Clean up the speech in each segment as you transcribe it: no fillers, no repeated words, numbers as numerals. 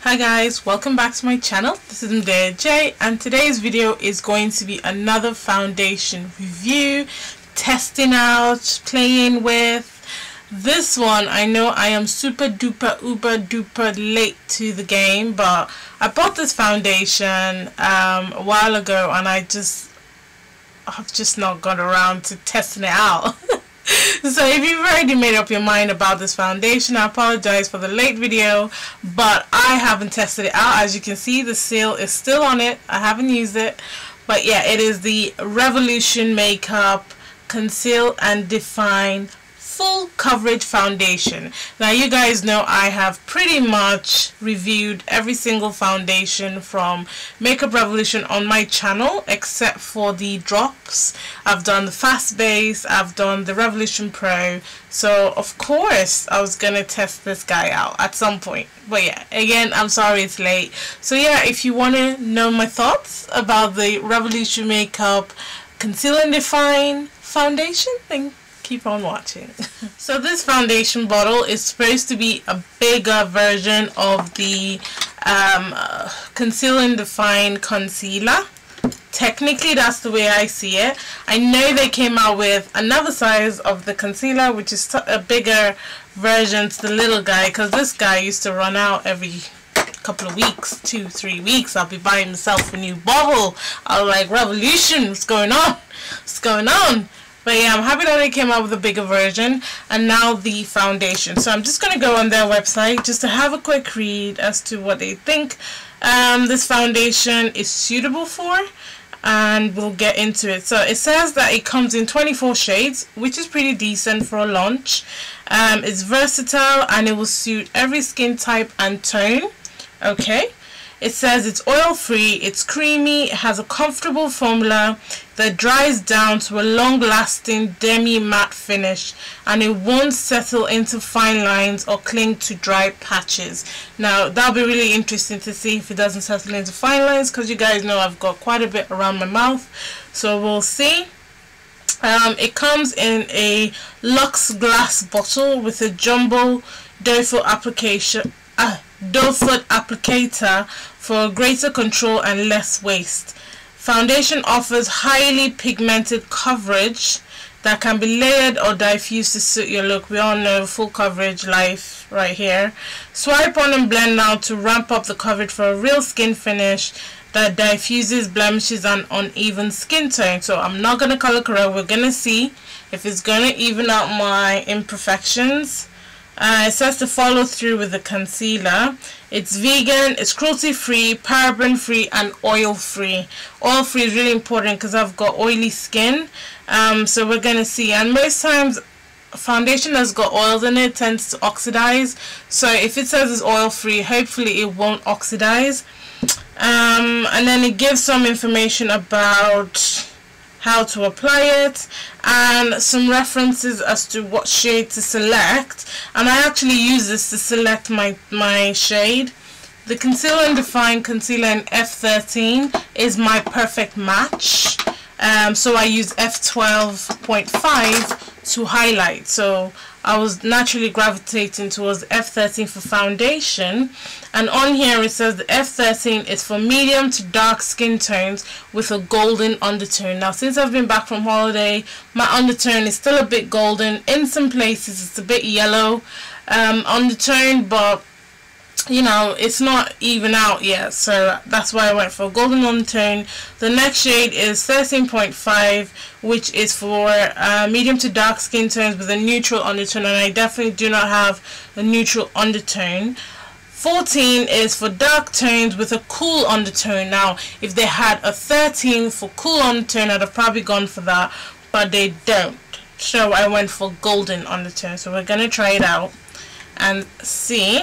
Hi guys, welcome back to my channel. This is Medeaij and today's video is going to be another foundation review, testing out, playing with. This one, I know I am super duper uber duper late to the game, but I bought this foundation a while ago and I've just not got around to testing it out. So if you've already made up your mind about this foundation, I apologize for the late video, but I haven't tested it out. As you can see, the seal is still on it. I haven't used it, but yeah, it is the Revolution Makeup Conceal and Define Full Coverage Foundation. Now you guys know I have pretty much reviewed every single foundation from Makeup Revolution on my channel except for the drops. I've done the Fast Base, I've done the Revolution Pro, so of course I was gonna test this guy out at some point. But yeah, again, I'm sorry it's late. So yeah, if you want to know my thoughts about the Revolution Makeup Conceal and Define foundation, then keep on watching. So this foundation bottle is supposed to be a bigger version of the Conceal and Define concealer. Technically that's the way I see it. I know they came out with another size of the concealer, which is a bigger version to the little guy, because this guy used to run out every couple of weeks, 2-3 weeks. I'll be buying myself a new bottle. I'll like, Revolution, what's going on? What's going on? But yeah, I'm happy that they came out with a bigger version. And now the foundation. So I'm just going to go on their website just to have a quick read as to what they think this foundation is suitable for. And we'll get into it. So it says that it comes in 24 shades, which is pretty decent for a launch. It's versatile and it will suit every skin type and tone. Okay. It says it's oil-free, it's creamy, it has a comfortable formula that dries down to a long-lasting demi-matte finish, and it won't settle into fine lines or cling to dry patches. Now, that'll be really interesting to see if it doesn't settle into fine lines, because you guys know I've got quite a bit around my mouth, so we'll see. It comes in a Luxe glass bottle with a jumbo doe foot applicator for greater control and less waste. Foundation offers highly pigmented coverage that can be layered or diffused to suit your look. We all know full coverage life right here. Swipe on and blend now to ramp up the coverage for a real skin finish that diffuses blemishes and uneven skin tone. So I'm not going to color correct. We're going to see if it's going to even out my imperfections. It says to follow through with the concealer. It's vegan, it's cruelty-free, paraben-free, and oil-free. Oil-free is really important because I've got oily skin. So we're going to see. And most times, foundation that's got oils in it tends to oxidize. So if it says it's oil-free, hopefully it won't oxidize. And then it gives some information about how to apply it and some references as to what shade to select, and I actually use this to select my shade. The Conceal and Define Concealer in F13 is my perfect match, so I use F12.5 to highlight, so I was naturally gravitating towards F13 for foundation. And on here it says the F13 is for medium to dark skin tones with a golden undertone. Now since I've been back from holiday, my undertone is still a bit golden. In some places it's a bit yellow undertone, but you know, it's not even out yet, so that's why I went for a golden undertone. The next shade is 13.5, which is for medium to dark skin tones with a neutral undertone, and I definitely do not have a neutral undertone. 14 is for dark tones with a cool undertone. Now if they had a 13 for cool undertone, I'd have probably gone for that, but they don't, so I went for golden undertone. So we're gonna try it out and see.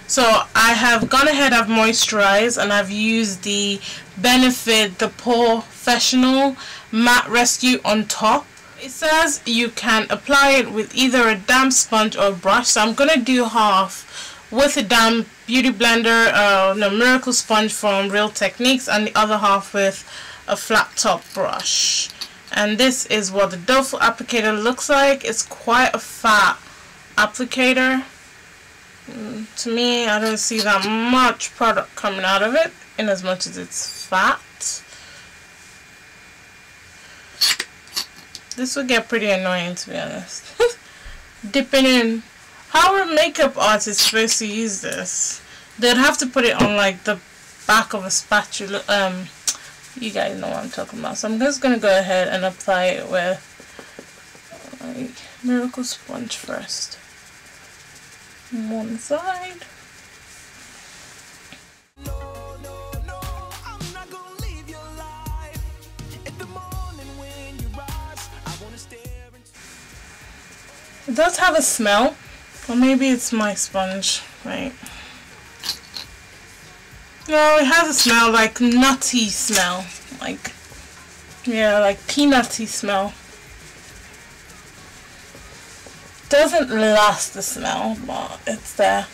So I have gone ahead, I've moisturized, and I've used the Benefit the Professional Matte Rescue on top. It says you can apply it with either a damp sponge or a brush, so I'm going to do half with a damp beauty blender, Miracle Sponge from Real Techniques, and the other half with a flat top brush. And this is what the doe foot applicator looks like. It's quite a fat applicator. To me, I don't see that much product coming out of it, in as much as it's fat. This would get pretty annoying, to be honest. Dipping in. How are makeup artists supposed to use this? They'd have to put it on like the back of a spatula. You guys know what I'm talking about. So I'm just gonna go ahead and apply it with like Miracle Sponge first. One side. It does have a smell, or maybe it's my sponge, right? No, it has a smell, like nutty smell, like, yeah, like peanutty smell. Doesn't last the smell, but it's there.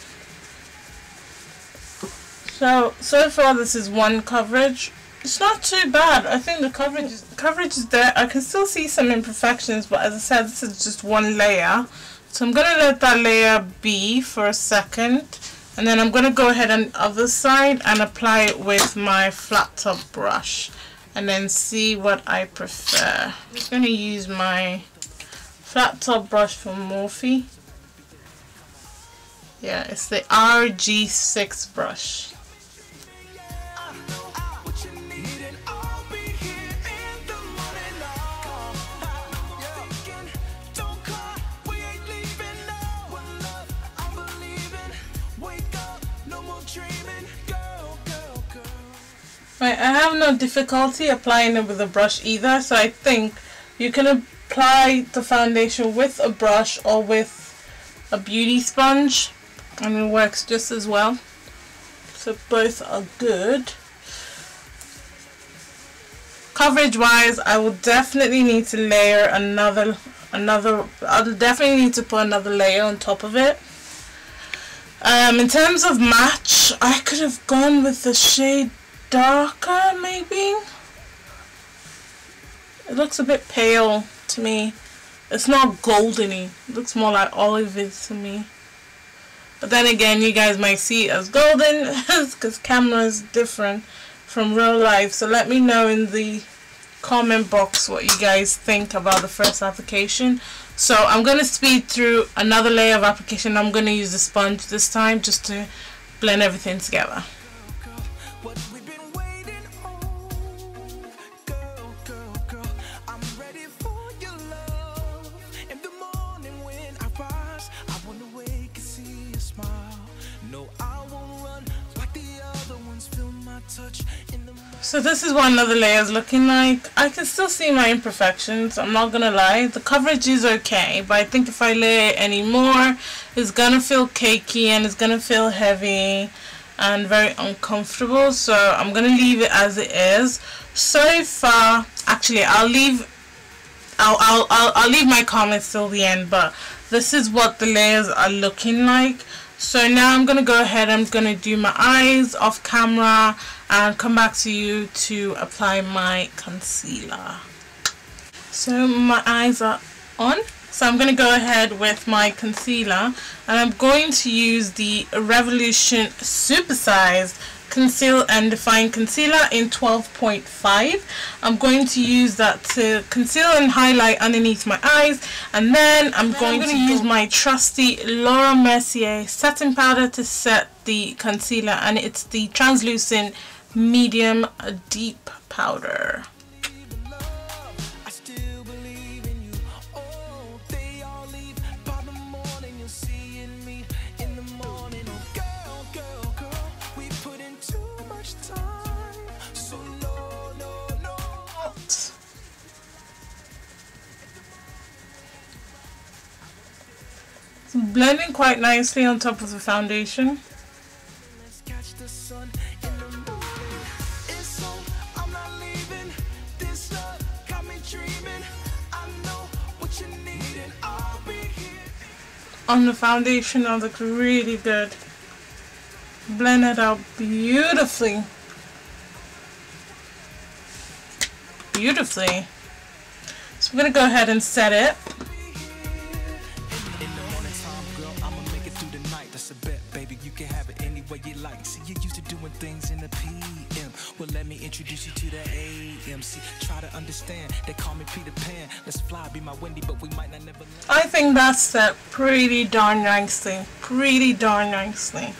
So far this is one coverage. It's not too bad. I think the coverage is there. I can still see some imperfections, but as I said, this is just one layer. So I'm gonna let that layer be for a second, and then I'm gonna go ahead on the other side and apply it with my flat top brush, and then see what I prefer. I'm just gonna use my flat top brush from Morphe. Yeah, it's the RG6 brush. Right, I have no difficulty applying it with a brush either, so I think you can apply the foundation with a brush or with a beauty sponge and it works just as well. So both are good. Coverage wise, I will definitely need to layer I'll definitely need to put another layer on top of it. In terms of match, I could have gone with the shade darker, maybe. It looks a bit pale to me. It's not goldeny. It looks more like olivey to me. But then again, you guys might see it as golden because camera is different from real life. So let me know in the comment box what you guys think about the first application. So I'm going to speed through another layer of application. I'm going to use the sponge this time just to blend everything together. So this is what another layer is looking like. I can still see my imperfections, I'm not gonna lie. The coverage is okay, but I think if I layer any more, it's gonna feel cakey and it's gonna feel heavy and very uncomfortable. So I'm gonna leave it as it is. So far, actually, I'll leave my comments till the end, but this is what the layers are looking like. So now I'm gonna go ahead, I'm gonna do my eyes off camera and come back to you to apply my concealer. So my eyes are on, so I'm going to go ahead with my concealer, and I'm going to use the Revolution Supersized Conceal and Define Concealer in 12.5. I'm going to use that to conceal and highlight underneath my eyes, and then I'm going to use my trusty Laura Mercier setting powder to set the concealer, and it's the translucent medium deep powder. It's blending quite nicely on top of the foundation. On the foundation, I look really good. Blend it out beautifully. Beautifully. So we're gonna go ahead and set it. like? See, you used to doing things in the PM. Well, let me introduce you to the AMC. Try to understand. They call me Peter Pan. Let's fly, be my Wendy, but we might not never land. I think that's set pretty darn nicely. Pretty darn nicely.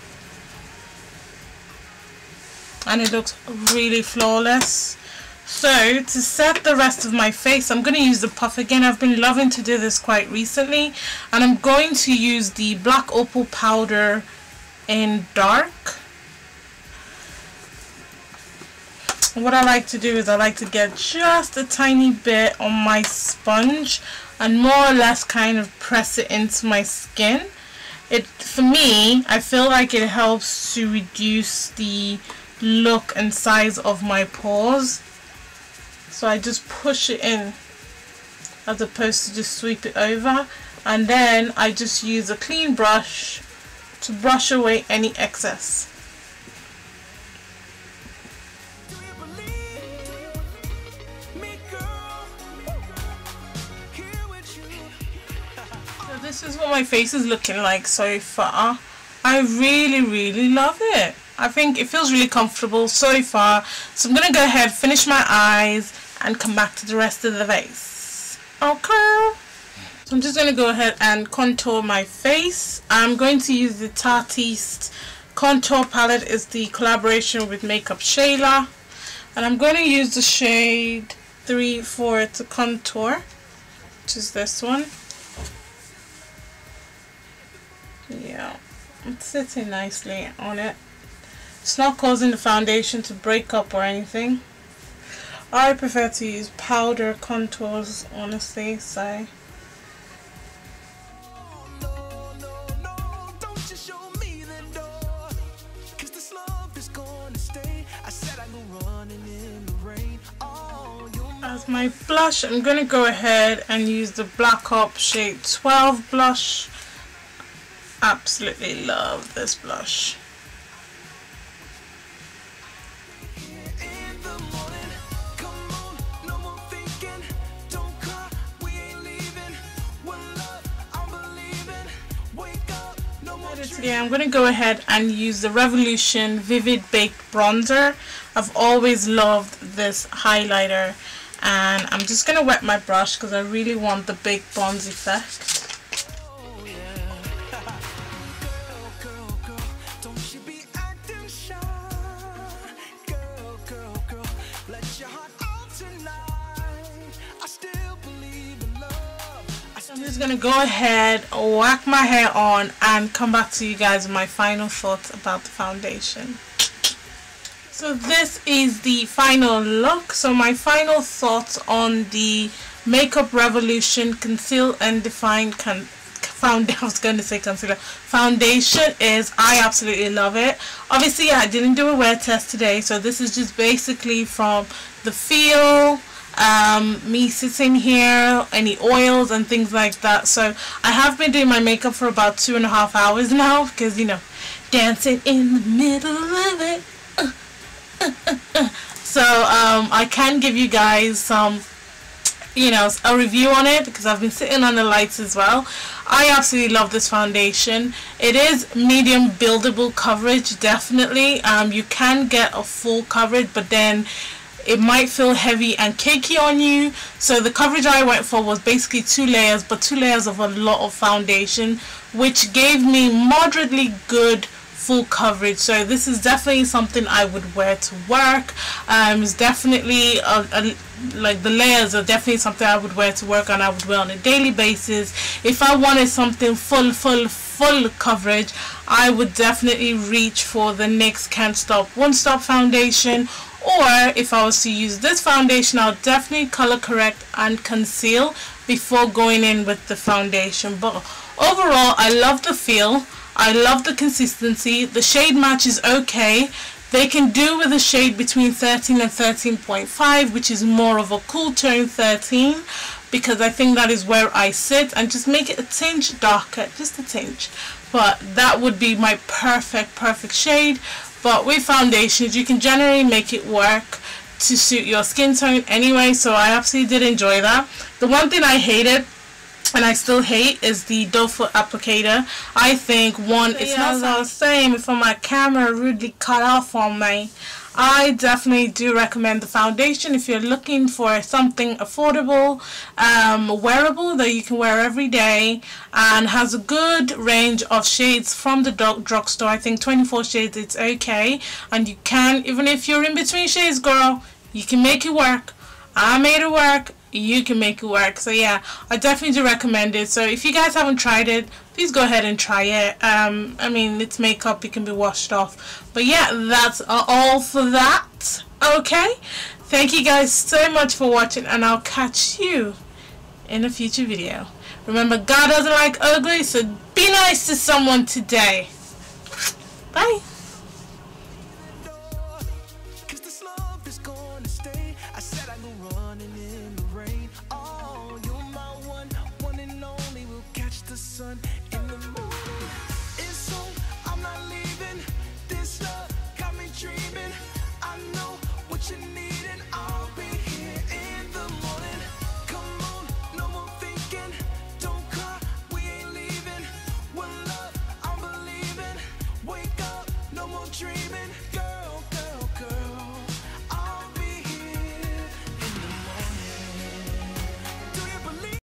And it looks really flawless. So to set the rest of my face, I'm going to use the puff again. I've been loving to do this quite recently, and I'm going to use the black opal powder in dark. What I like to do is I like to get just a tiny bit on my sponge and more or less kind of press it into my skin. For me, I feel like it helps to reduce the look and size of my pores. So I just push it in as opposed to just sweep it over, and then I just use a clean brush to brush away any excess. So this is what my face is looking like so far. I really love it. I think it feels really comfortable so far. So I'm going to go ahead, finish my eyes, and come back to the rest of the face. Okay. So I'm just going to go ahead and contour my face. I'm going to use the Tartiste contour palette. It's the collaboration with Makeup Shayla. And I'm going to use the shade 3 to contour, which is this one. Yeah, it's sitting nicely on it. It's not causing the foundation to break up or anything. I prefer to use powder contours, honestly, so. As my blush, I'm going to go ahead and use the Black Ops shade 12 blush. Absolutely love this blush. Today I'm going to go ahead and use the Revolution Vivid Baked Bronzer. I've always loved this highlighter, and I'm just going to wet my brush because I really want the big bronze effect. I'm just going to go ahead, whack my hair on, and come back to you guys with my final thoughts about the foundation. So this is the final look. So my final thoughts on the Makeup Revolution Conceal and Define foundation is I absolutely love it. Obviously I didn't do a wear test today, so this is just basically from the feel, me sitting here, any oils and things like that. So I have been doing my makeup for about 2.5 hours now because, you know, dancing in the middle of it. So I can give you guys some, you know, a review on it because I've been sitting on the lights as well. I absolutely love this foundation. It is medium buildable coverage, definitely. You can get a full coverage, but then it might feel heavy and cakey on you. So the coverage I went for was basically 2 layers, but 2 layers of a lot of foundation, which gave me moderately good full coverage. So this is definitely something I would wear to work. It's definitely like the layers are definitely something I would wear to work, and I would wear on a daily basis. If I wanted something full coverage, I would definitely reach for the NYX Can't Stop Won't Stop foundation. Or if I was to use this foundation, I'll definitely color correct and conceal before going in with the foundation. But overall, I love the feel. I love the consistency. The shade match is okay. They can do with a shade between 13 and 13.5, which is more of a cool tone 13, because I think that is where I sit, and just make it a tinge darker, just a tinge. But that would be my perfect shade. But with foundations, you can generally make it work to suit your skin tone anyway, so I absolutely did enjoy that. The one thing I hated and I still hate is the doe foot applicator. I think one, it's not as I was saying before my camera rudely cut off on me. I definitely do recommend the foundation if you're looking for something affordable, wearable that you can wear every day, and has a good range of shades from the drugstore. I think 24 shades, it's okay, and you can, even if you're in between shades, girl, you can make it work. I made it work. You can make it work. So yeah, I definitely do recommend it. So if you guys haven't tried it, please go ahead and try it. I mean, it's makeup, it can be washed off. But yeah, that's all for that. Okay, thank you guys so much for watching, and I'll catch you in a future video. Remember, God doesn't like ugly, so be nice to someone today. Bye. Sun